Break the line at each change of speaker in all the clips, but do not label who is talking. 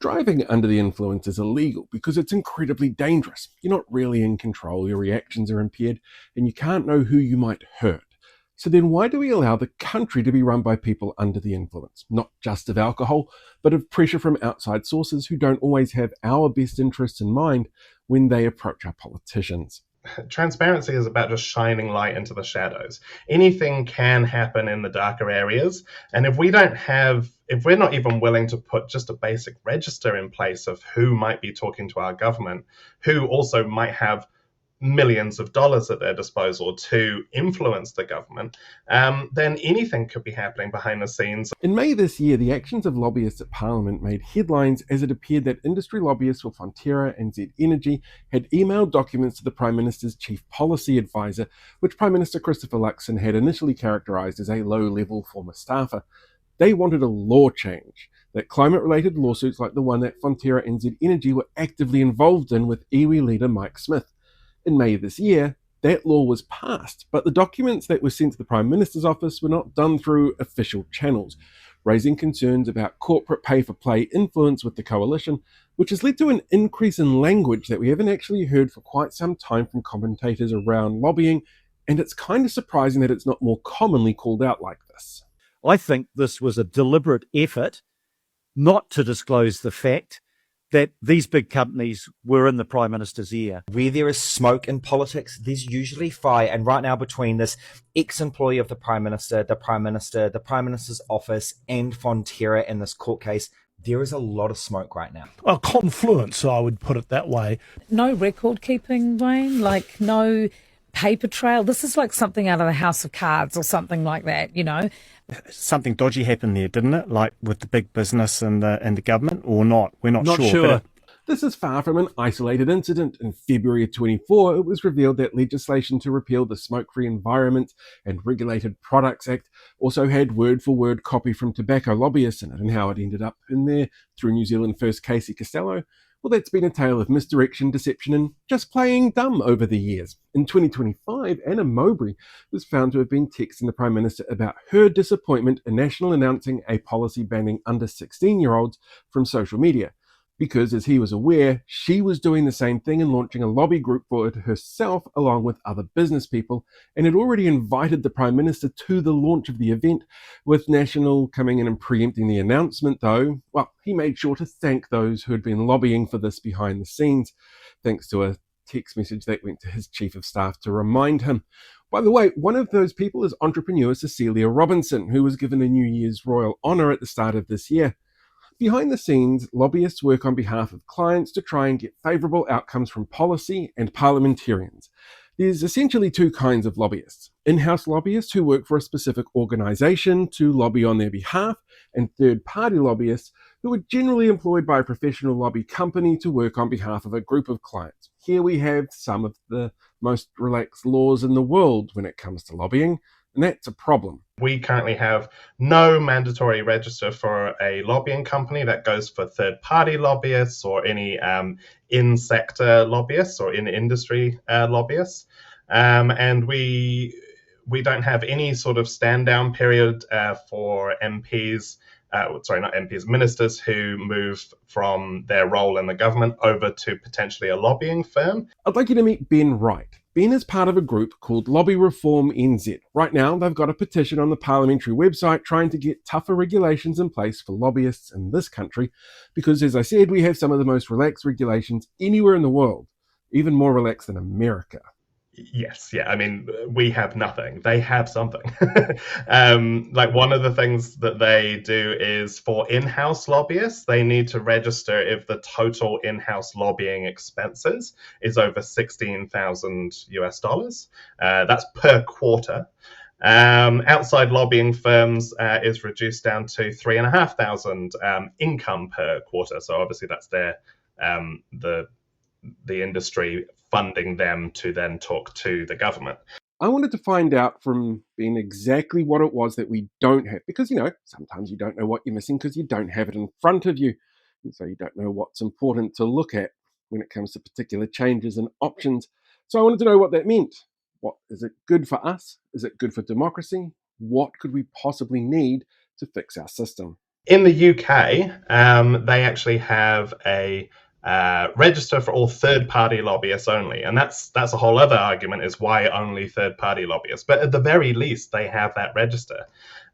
Driving under the influence is illegal because it's incredibly dangerous. You're not really in control, your reactions are impaired, and you can't know who you might hurt. So then why do we allow the country to be run by people under the influence, not just of alcohol, but of pressure from outside sources who don't always have our best interests in mind when they approach our politicians?
Transparency is about just shining light into the shadows. Anything can happen in the darker areas. And if we're not even willing to put just a basic register in place of who might be talking to our government, who also might have millions of dollars at their disposal to influence the government, then anything could be happening behind the scenes.
In May this year, the actions of lobbyists at Parliament made headlines as it appeared that industry lobbyists for Fonterra and Z Energy had emailed documents to the Prime Minister's chief policy advisor, which Prime Minister Christopher Luxon had initially characterised as a low-level former staffer. They wanted a law change, that climate-related lawsuits like the one that Fonterra and Z Energy were actively involved in with iwi leader Mike Smith. In May this year, that law was passed, but the documents that were sent to the Prime Minister's office were not done through official channels, raising concerns about corporate pay-for-play influence with the coalition, which has led to an increase in language that we haven't actually heard for quite some time from commentators around lobbying, and it's kind of surprising that it's not more commonly called out like this.
I think this was a deliberate effort not to disclose the fact that these big companies were in the Prime Minister's ear.
Where there is smoke in politics, there's usually fire. And right now, between this ex-employee of the Prime Minister, the Prime Minister's office, and Fonterra in this court case, there is a lot of smoke right now.
A confluence, I would put it that way.
No record keeping, Wayne, like no paper trail. This is like something out of the House of Cards or something like that, you know.
Something dodgy happened there, didn't it? Like with the big business and the government, or not? We're not sure.
This is far from an isolated incident. In February of 24, it was revealed that legislation to repeal the Smoke-Free Environment and Regulated Products Act also had word-for-word copy from tobacco lobbyists in it, and how it ended up in there through New Zealand first Casey Costello. Well, that's been a tale of misdirection, deception, and just playing dumb over the years. In 2025, Anna Mowbray was found to have been texting the Prime Minister about her disappointment in National announcing a policy banning under 16-year-olds from social media. Because, as he was aware, she was doing the same thing and launching a lobby group for it herself along with other business people, and had already invited the Prime Minister to the launch of the event. With National coming in and preempting the announcement, though, well, he made sure to thank those who had been lobbying for this behind the scenes, thanks to a text message that went to his chief of staff to remind him. By the way, one of those people is entrepreneur Cecilia Robinson, who was given a New Year's Royal Honour at the start of this year. Behind the scenes, lobbyists work on behalf of clients to try and get favourable outcomes from policy and parliamentarians. There's essentially two kinds of lobbyists. In-house lobbyists who work for a specific organisation to lobby on their behalf, and third-party lobbyists who are generally employed by a professional lobby company to work on behalf of a group of clients. Here we have some of the most relaxed laws in the world when it comes to lobbying, and that's a problem.
We currently have no mandatory register for a lobbying company. That goes for third-party lobbyists or any in-sector lobbyists or in-industry lobbyists. And we don't have any sort of stand-down period for MPs, ministers who move from their role in the government over to potentially a lobbying firm.
I'd like you to meet Ben Wright. Ben is part of a group called Lobby Reform NZ. Right now, they've got a petition on the parliamentary website trying to get tougher regulations in place for lobbyists in this country, because, as I said, we have some of the most relaxed regulations anywhere in the world, even more relaxed than America.
Yes, yeah. I mean, we have nothing. They have something. Like one of the things that they do is for in-house lobbyists, they need to register if the total in-house lobbying expenses is over $16,000. That's per quarter. Outside lobbying firms is reduced down to $3,500 income per quarter. So obviously that's their the industry funding them to then talk to the government.
I wanted to find out from Ben exactly what it was that we don't have, because, you know, sometimes you don't know what you're missing because you don't have it in front of you, and so you don't know what's important to look at when it comes to particular changes and options. So I wanted to know what that meant. What is it good for us? Is it good for democracy? What could we possibly need to fix our system?
In the UK, they actually have a register for all third-party lobbyists only, and that's a whole other argument, is why only third-party lobbyists. But at the very least, they have that register.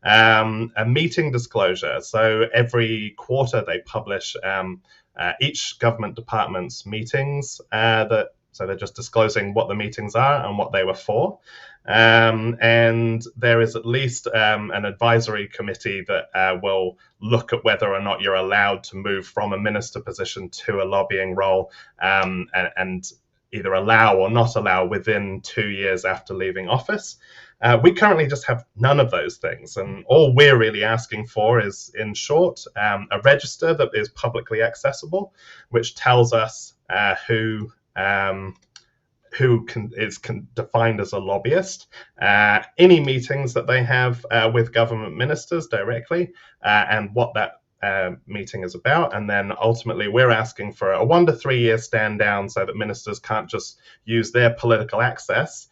A meeting disclosure. So every quarter they publish each government department's meetings. So they're just disclosing what the meetings are and what they were for. And there is at least an advisory committee that will look at whether or not you're allowed to move from a minister position to a lobbying role, and either allow or not allow within 2 years after leaving office. We currently just have none of those things, and all we're really asking for is, in short, a register that is publicly accessible, which tells us who is defined as a lobbyist, any meetings that they have with government ministers directly, and what that meeting is about. And then ultimately we're asking for a 1 to 3 year stand down, so that ministers can't just use their political access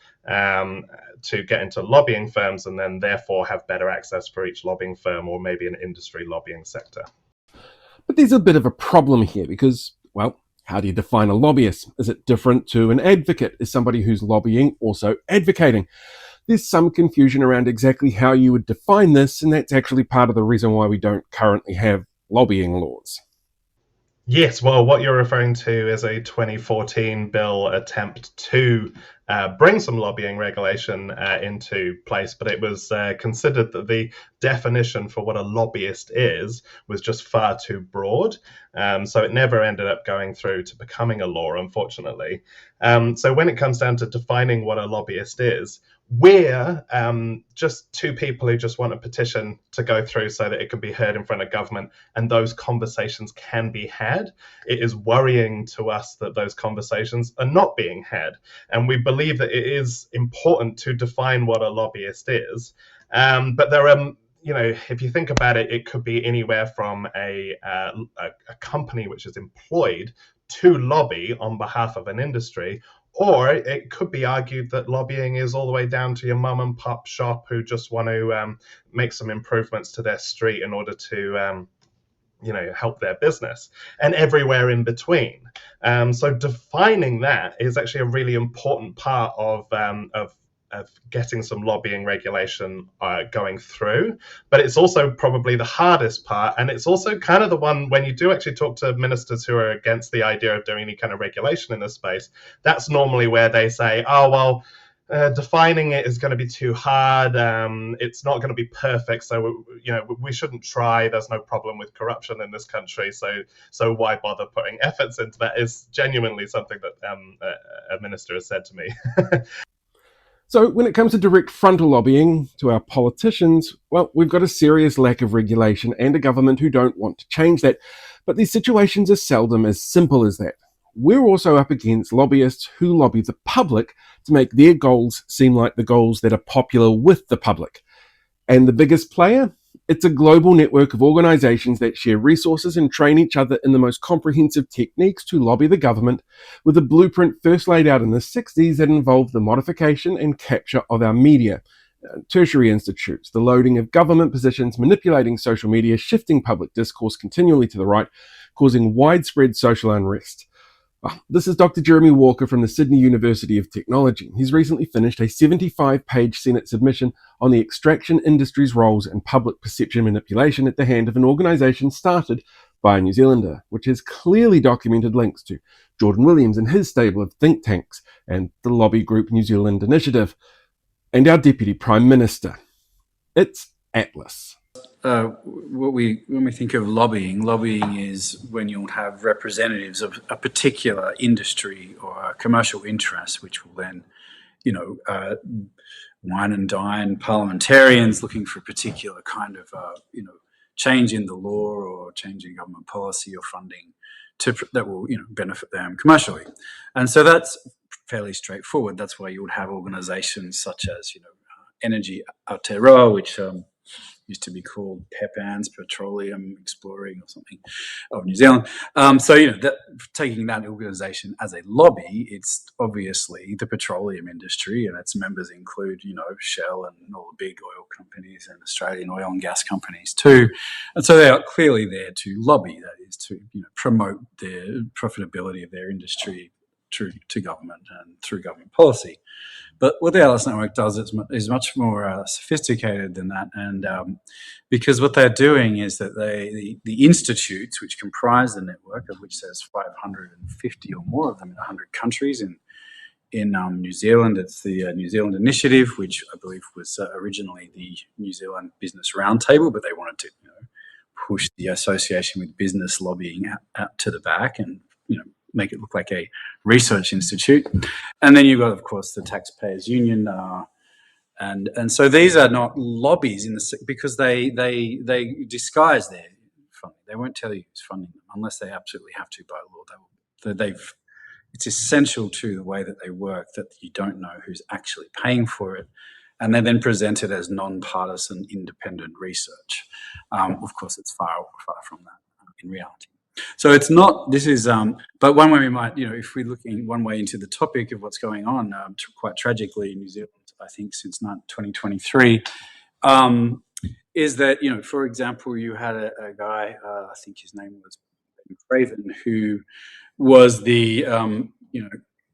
to get into lobbying firms, and then therefore have better access for each lobbying firm, or maybe an industry lobbying sector.
But there's a bit of a problem here because, well, how do you define a lobbyist? Is it different to an advocate? Is somebody who's lobbying also advocating? There's some confusion around exactly how you would define this, and that's actually part of the reason why we don't currently have lobbying laws.
Yes, well, what you're referring to is a 2014 bill attempt to bring some lobbying regulation into place, but it was considered that the definition for what a lobbyist is was just far too broad. So it never ended up going through to becoming a law, unfortunately. So when it comes down to defining what a lobbyist is, we're just two people who just want a petition to go through so that it can be heard in front of government, and those conversations can be had. It is worrying to us that those conversations are not being had, and we believe that it is important to define what a lobbyist is. But there are, if you think about it, it could be anywhere from a company which is employed to lobby on behalf of an industry, or it could be argued that lobbying is all the way down to your mum and pop shop who just want to make some improvements to their street in order to help their business, and everywhere in between. So defining that is actually a really important part of getting some lobbying regulation going through. But it's also probably the hardest part, and it's also kind of the one when you do actually talk to ministers who are against the idea of doing any kind of regulation in this space, that's normally where they say, oh, well, defining it is going to be too hard. It's not going to be perfect, so we shouldn't try. There's no problem with corruption in this country, so why bother putting efforts into that? Is genuinely something that a minister has said to me.
So when it comes to direct frontal lobbying to our politicians, well, we've got a serious lack of regulation and a government who don't want to change that. But these situations are seldom as simple as that. We're also up against lobbyists who lobby the public to make their goals seem like the goals that are popular with the public. And the biggest player? It's a global network of organisations that share resources and train each other in the most comprehensive techniques to lobby the government, with a blueprint first laid out in the 60s that involved the modification and capture of our media, tertiary institutes, the loading of government positions, manipulating social media, shifting public discourse continually to the right, causing widespread social unrest. This is Dr. Jeremy Walker from the Sydney University of Technology. He's recently finished a 75-page Senate submission on the extraction industry's roles in public perception manipulation at the hand of an organisation started by a New Zealander, which has clearly documented links to Jordan Williams and his stable of think tanks and the lobby group New Zealand Initiative, and our Deputy Prime Minister. It's Atlas.
When we think of lobbying is when you'll have representatives of a particular industry or a commercial interest, which will then, wine and dine parliamentarians looking for a particular kind of, change in the law or change in government policy or funding that will, benefit them commercially. And so that's fairly straightforward. That's why you would have organisations such as, Energy Aotearoa, which used to be called PEPANZ, Petroleum Exploring or something, of New Zealand. So, taking that organisation as a lobby, it's obviously the petroleum industry, and its members include, Shell and all the big oil companies and Australian oil and gas companies too. And so they are clearly there to lobby, that is to promote the profitability of their industry to government and through government policy. But what the Atlas Network does is much more sophisticated than that, and because what they're doing is that the institutes which comprise the network, of which there's 550 or more of them in 100 countries in New Zealand. It's the New Zealand Initiative, which I believe was originally the New Zealand Business Roundtable, but they wanted to push the association with business lobbying out to the back and make it look like a research institute. And then you've got, of course, the Taxpayers Union, and so these are not lobbies because they disguise their funding. They won't tell you who's funding them unless they absolutely have to by law. It's essential to the way that they work that you don't know who's actually paying for it, and they're then presented as non-partisan, independent research. Of course, it's far from that in reality. So it's not. This is, but one way we might, if we're looking one way into the topic of what's going on, quite tragically in New Zealand, I think since 2023, is that for example, you had a guy, I think his name was Ben Craven, who was the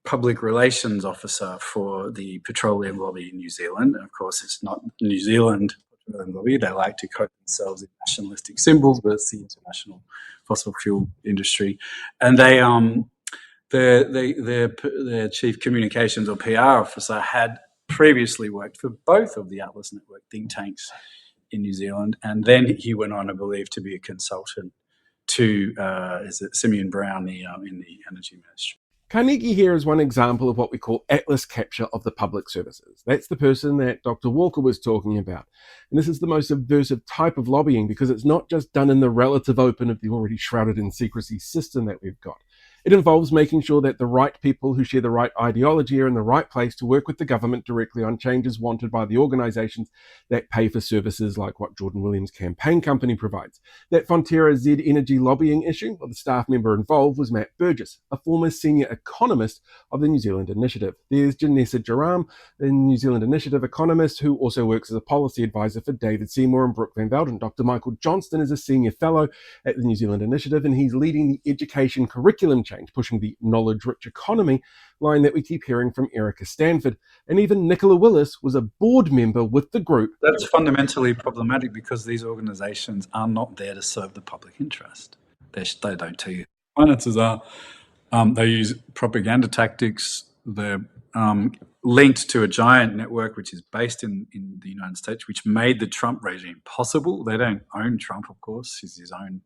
public relations officer for the petroleum lobby in New Zealand. And of course, it's not New Zealand petroleum lobby. They like to coat themselves in nationalistic symbols, but it's the international fossil fuel industry. And they, their chief communications or PR officer had previously worked for both of the Atlas Network think tanks in New Zealand, and then he went on, I believe, to be a consultant to Simeon Brown in the energy ministry.
Carnegie here is one example of what we call Atlas capture of the public services. That's the person that Dr. Walker was talking about. And this is the most subversive type of lobbying because it's not just done in the relative open of the already shrouded in secrecy system that we've got. It involves making sure that the right people who share the right ideology are in the right place to work with the government directly on changes wanted by the organisations that pay for services like what Jordan Williams' campaign company provides. That Fonterra Z Energy lobbying issue, the staff member involved was Matt Burgess, a former senior economist of the New Zealand Initiative. There's Janessa Jaram, the New Zealand Initiative economist who also works as a policy advisor for David Seymour and Brooke Van Velden. Dr. Michael Johnston is a senior fellow at the New Zealand Initiative, and he's leading the education curriculum change, pushing the knowledge-rich economy line that we keep hearing from Erica Stanford. And even Nicola Willis was a board member with the group.
That's fundamentally problematic because these organisations are not there to serve the public interest. They don't tell you finances are. They use propaganda tactics. They're linked to a giant network which is based in the United States, which made the Trump regime possible. They don't own Trump, of course. He's his own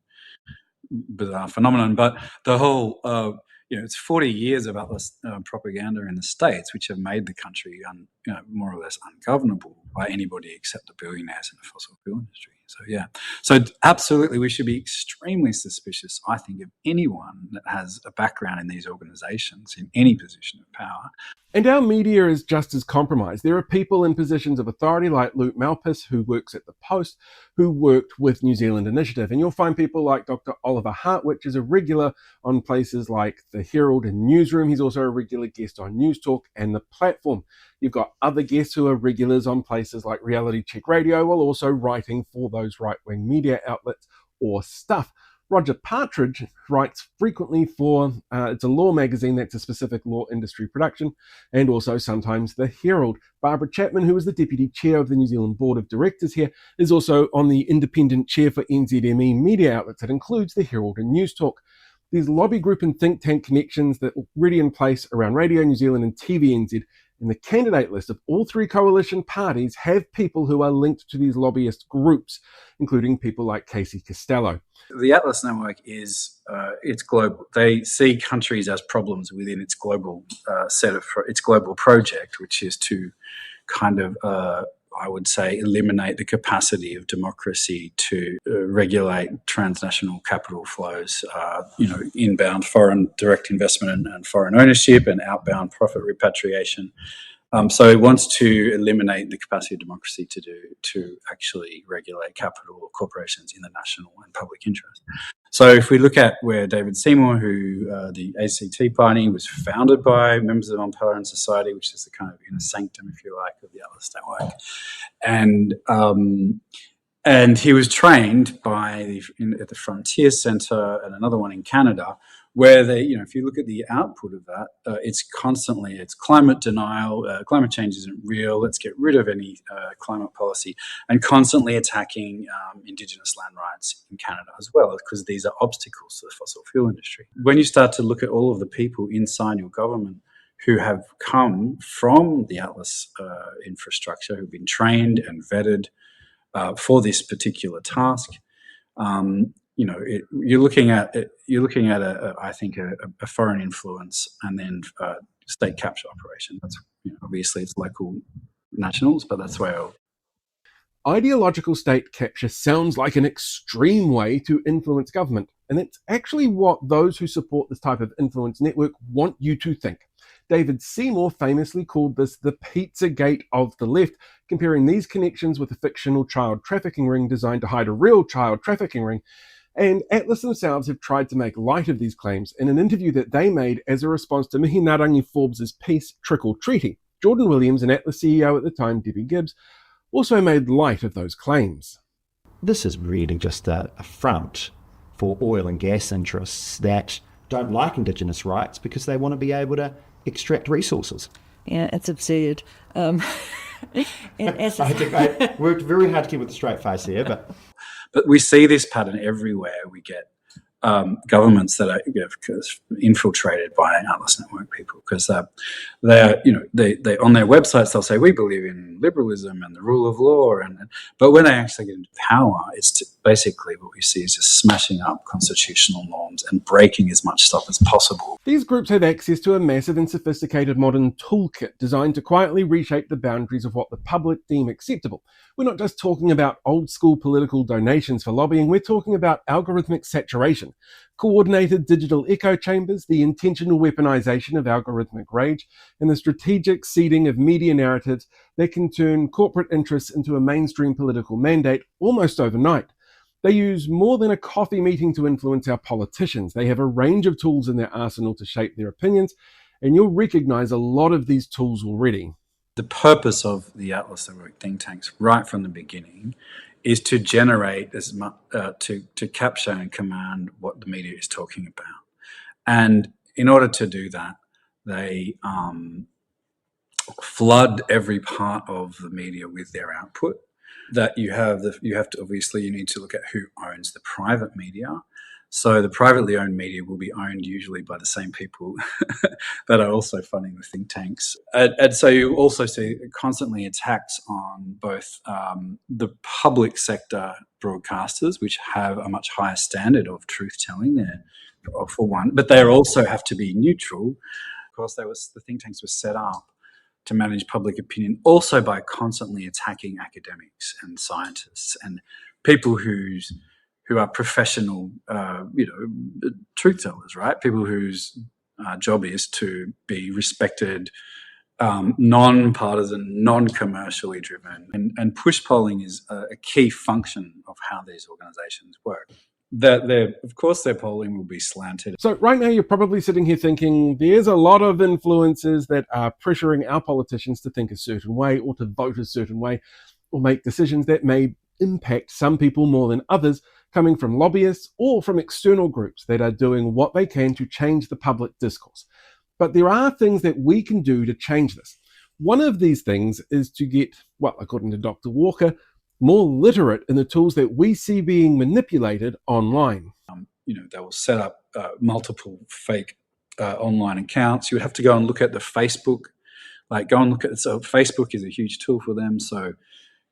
bizarre phenomenon, but the whole it's 40 years about this propaganda in the States, which have made the country more or less ungovernable by anybody except the billionaires in the fossil fuel industry. So absolutely we should be extremely suspicious, I think, of anyone that has a background in these organizations in any position of power.
And our media is just as compromised. There are people in positions of authority like Luke Malpass, who works at the Post, who worked with New Zealand Initiative. And you'll find people like Dr. Oliver Hartwich is a regular on places like the Herald and Newsroom. He's also a regular guest on News Talk and The Platform. You've got other guests who are regulars on places like Reality Check Radio, while also writing for those right-wing media outlets or Stuff. Roger Partridge writes frequently for, it's a law magazine that's a specific law industry production, and also sometimes the Herald. Barbara Chapman, who is the Deputy Chair of the New Zealand Board of Directors here, is also on the independent chair for NZME media outlets that includes the Herald and News Talk. These lobby group and think tank connections that are already in place around Radio New Zealand and TVNZ, and the candidate list of all three coalition parties have people who are linked to these lobbyist groups, including people like Casey Costello.
The Atlas Network is it's global. They see countries as problems within its global its global project, which is to kind of I would say eliminate the capacity of democracy to regulate transnational capital flows, inbound foreign direct investment and foreign ownership, and outbound profit repatriation. So it wants to eliminate the capacity of democracy to actually regulate capital or corporations in the national and public interest. So if we look at where David Seymour, who the ACT Party was founded by members of the Mon-Pelerin Society, which is the kind of inner sanctum, if you like, of the Atlas Network, and he was trained at the Frontier Centre and another one in Canada, where if you look at the output of that, it's climate denial, climate change isn't real, let's get rid of any climate policy, and constantly attacking Indigenous land rights in Canada as well, because these are obstacles to the fossil fuel industry. When you start to look at all of the people inside your government who have come from the Atlas infrastructure, who've been trained and vetted for this particular task, you're looking at I think a foreign influence and then state capture operation. That's obviously it's local nationals, but that's where.
Ideological state capture sounds like an extreme way to influence government, and it's actually what those who support this type of influence network want you to think. David Seymour famously called this the Pizzagate of the left, comparing these connections with a fictional child trafficking ring designed to hide a real child trafficking ring. And Atlas themselves have tried to make light of these claims in an interview that they made as a response to Mihi Ngārangi Forbes' piece, Trickle Treaty. Jordan Williams and Atlas CEO at the time, Debbie Gibbs, also made light of those claims.
This is really just a front for oil and gas interests that don't like Indigenous rights because they want to be able to extract resources.
Yeah, it's absurd.
I worked very hard to keep with a straight face here,
but we see this pattern everywhere. We get governments that are infiltrated by Atlas Network people because they on their websites they'll say we believe in liberalism and the rule of law, but when they actually get into power, it's basically what we see is just smashing up constitutional norms and breaking as much stuff as possible.
These groups have access to a massive and sophisticated modern toolkit designed to quietly reshape the boundaries of what the public deem acceptable. We're not just talking about old school political donations for lobbying, we're talking about algorithmic saturation, coordinated digital echo chambers, the intentional weaponization of algorithmic rage, and the strategic seeding of media narratives that can turn corporate interests into a mainstream political mandate almost overnight. They use more than a coffee meeting to influence our politicians. They have a range of tools in their arsenal to shape their opinions, and you'll recognize a lot of these tools already.
The purpose of the Atlas Network think tanks right from the beginning is to generate as much, to capture and command what the media is talking about. And in order to do that, they flood every part of the media with their output. That you need to look at who owns the private media. So the privately owned media will be owned usually by the same people that are also funding the think tanks. And so you also see constantly attacks on both the public sector broadcasters, which have a much higher standard of truth-telling there, for one, but they also have to be neutral. Of course, the think tanks were set up to manage public opinion also by constantly attacking academics and scientists and people who are professional, truth tellers, right? People whose job is to be respected, non-partisan, non-commercially driven, and push polling is a key function of how these organisations work. Of course, their polling will be slanted.
So right now, you're probably sitting here thinking there's a lot of influences that are pressuring our politicians to think a certain way or to vote a certain way or make decisions that may impact some people more than others, coming from lobbyists or from external groups that are doing what they can to change the public discourse. But there are things that we can do to change this. One of these things is to get, according to Dr. Walker, more literate in the tools that we see being manipulated online.
They will set up multiple fake online accounts. You would have to go and look at the Facebook, so Facebook is a huge tool for them. So,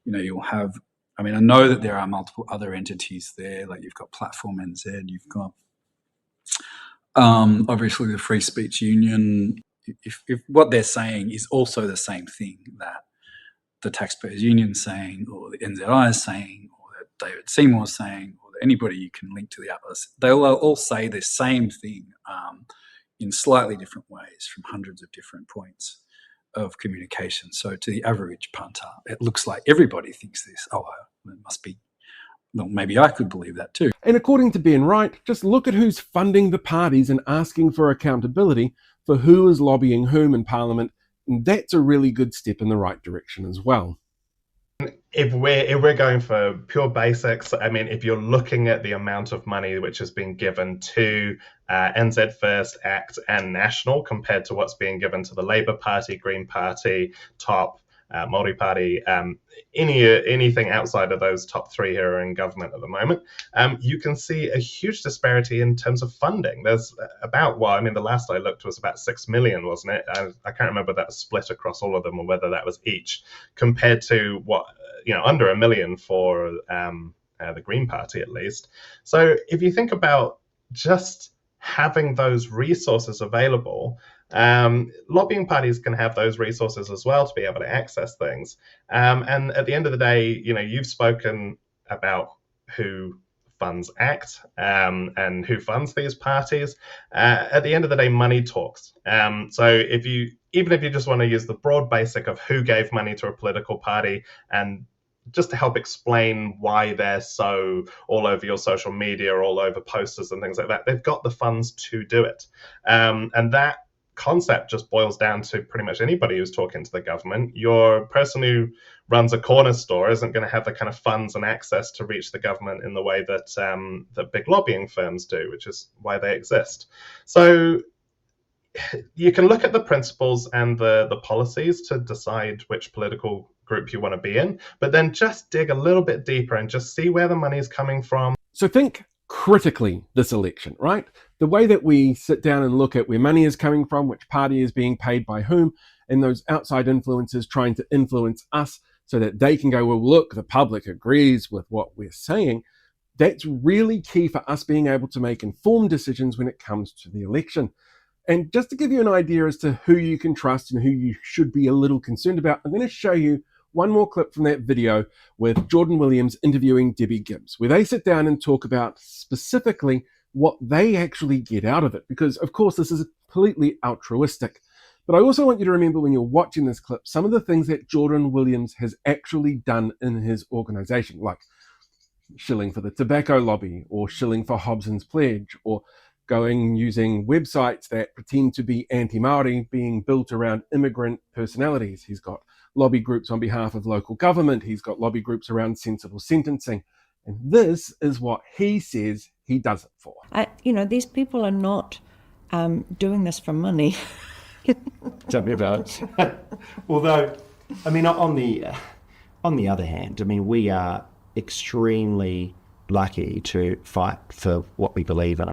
you'll have, I know that there are multiple other entities there, like you've got Platform NZ, you've got obviously the Free Speech Union. If what they're saying is also the same thing that the Taxpayers Union is saying, or the NZI is saying, or that David Seymour is saying, or that anybody you can link to the Atlas, they'll all say the same thing in slightly different ways from hundreds of different points of communication. So to the average punter, it looks like everybody thinks this. Oh, it must be, well, maybe I could believe that too.
And according to Ben Wright, just look at who's funding the parties and asking for accountability for who is lobbying whom in Parliament, and that's a really good step in the right direction as well.
If we're going for pure basics, I mean, if you're looking at the amount of money which has been given to NZ First, ACT and National compared to what's being given to the Labour Party, Green Party, TOP, Māori Party, anything outside of those top three who are in government at the moment, you can see a huge disparity in terms of funding. There's about, well, I mean, the last I looked was about 6 million, wasn't it? I can't remember if that was split across all of them or whether that was each, compared to what, under 1 million for the Green Party at least. So if you think about just having those resources available, lobbying parties can have those resources as well to be able to access things. And at the end of the day, you've spoken about who funds ACT and who funds these parties. At the end of the day, money talks. So even if you just want to use the broad basic of who gave money to a political party, and just to help explain why they're so all over your social media, all over posters and things like that, they've got the funds to do it. And that concept just boils down to pretty much anybody who's talking to the government. Your person who runs a corner store isn't going to have the kind of funds and access to reach the government in the way that that big lobbying firms do, which is why they exist. So you can look at the principles and the policies to decide which political group you want to be in, but then just dig a little bit deeper and just see where the money is coming from.
So think critically this election, right? The way that we sit down and look at where money is coming from, which party is being paid by whom, and those outside influences trying to influence us so that they can go, well, look, the public agrees with what we're saying. That's really key for us being able to make informed decisions when it comes to the election. And just to give you an idea as to who you can trust and who you should be a little concerned about, I'm going to show you one more clip from that video with Jordan Williams interviewing Debbie Gibbs, where they sit down and talk about specifically what they actually get out of it. Because, of course, this is completely altruistic. But I also want you to remember when you're watching this clip, some of the things that Jordan Williams has actually done in his organization, like shilling for the tobacco lobby or shilling for Hobson's Pledge, or using websites that pretend to be anti-Māori being built around immigrant personalities. He's got lobby groups on behalf of local government. He's got lobby groups around sensible sentencing. And this is what he says he does it for.
These people are not doing this for money.
Tell me about it. Although, I mean, on the other hand, I mean, we are extremely lucky to fight for what we believe in.